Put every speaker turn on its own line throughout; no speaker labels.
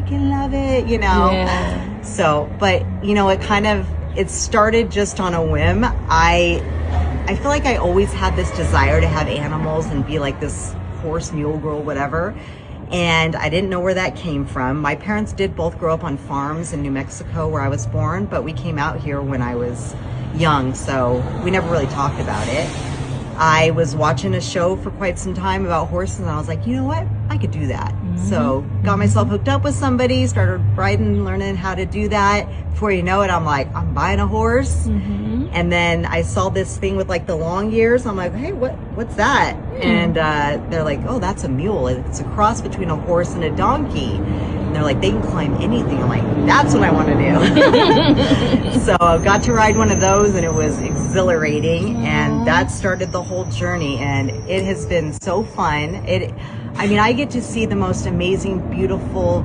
freaking love it, you know?
Yeah.
So, but you know, it started just on a whim. I feel like I always had this desire to have animals and be like this horse, mule girl, whatever. And I didn't know where that came from. My parents did both grow up on farms in New Mexico where I was born, but we came out here when I was young, so we never really talked about it. I was watching a show for quite some time about horses, and I was like, you know what? I could do that. So got myself hooked up with somebody, started riding, learning how to do that. Before you know it, I'm like, I'm buying a horse. And then I saw this thing with like the long ears. I'm like, hey, what's that? And they're like, oh, that's a mule. It's a cross between a horse and a donkey. And they're like, they can climb anything. I'm like, that's what I want to do. So I got to ride one of those, and it was exhilarating. And that started the whole journey. And it has been so fun. I mean, I get to see the most amazing, beautiful,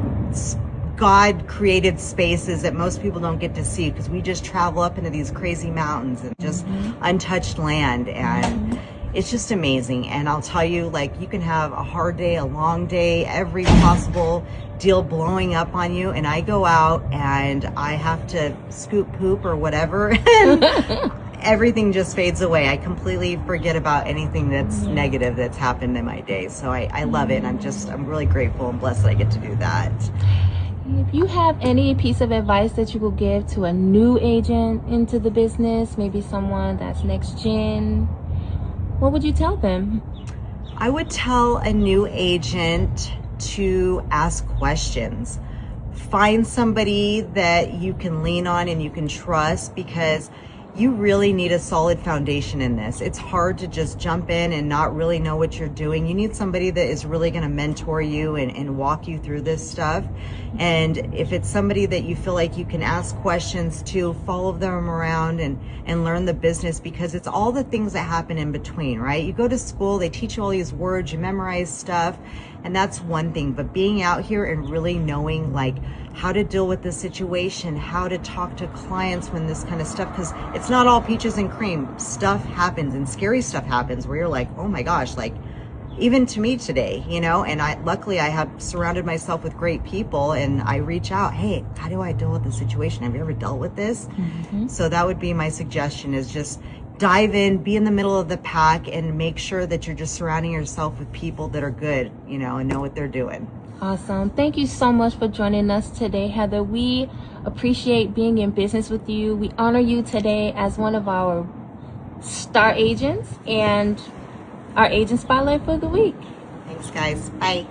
God-created spaces that most people don't get to see, because we just travel up into these crazy mountains and just untouched land, and it's just amazing. And I'll tell you, like, you can have a hard day, a long day, every possible deal blowing up on you, and I go out and I have to scoop poop or whatever, and everything just fades away. I completely forget about anything that's negative that's happened in my day. So I love it, and I'm really grateful and blessed that I get to do that.
If you have any piece of advice that you will give to a new agent into the business, maybe someone that's next gen, what would you tell them?
I would tell a new agent to ask questions. Find somebody that you can lean on and you can trust, because you really need a solid foundation in this. It's hard to just jump in and not really know what you're doing. You need somebody that is really going to mentor you and walk you through this stuff. And if it's somebody that you feel like you can ask questions to, follow them around and learn the business, because it's all the things that happen in between, right? You go to school, they teach you all these words, you memorize stuff, and that's one thing. But being out here and really knowing like how to deal with the situation, how to talk to clients when this kind of stuff, because it's not all peaches and cream. Stuff happens, and scary stuff happens where you're like, oh my gosh, like even to me today, you know. And luckily I have surrounded myself with great people, and I reach out, hey, how do I deal with this situation? Have you ever dealt with this? So that would be my suggestion, is just dive in, be in the middle of the pack, and make sure that you're just surrounding yourself with people that are good, you know, and know what they're doing.
Awesome. Thank you so much for joining us today, Heather. We appreciate being in business with you. We honor you today as one of our star agents and our agent spotlight for the week.
Thanks, guys. Bye.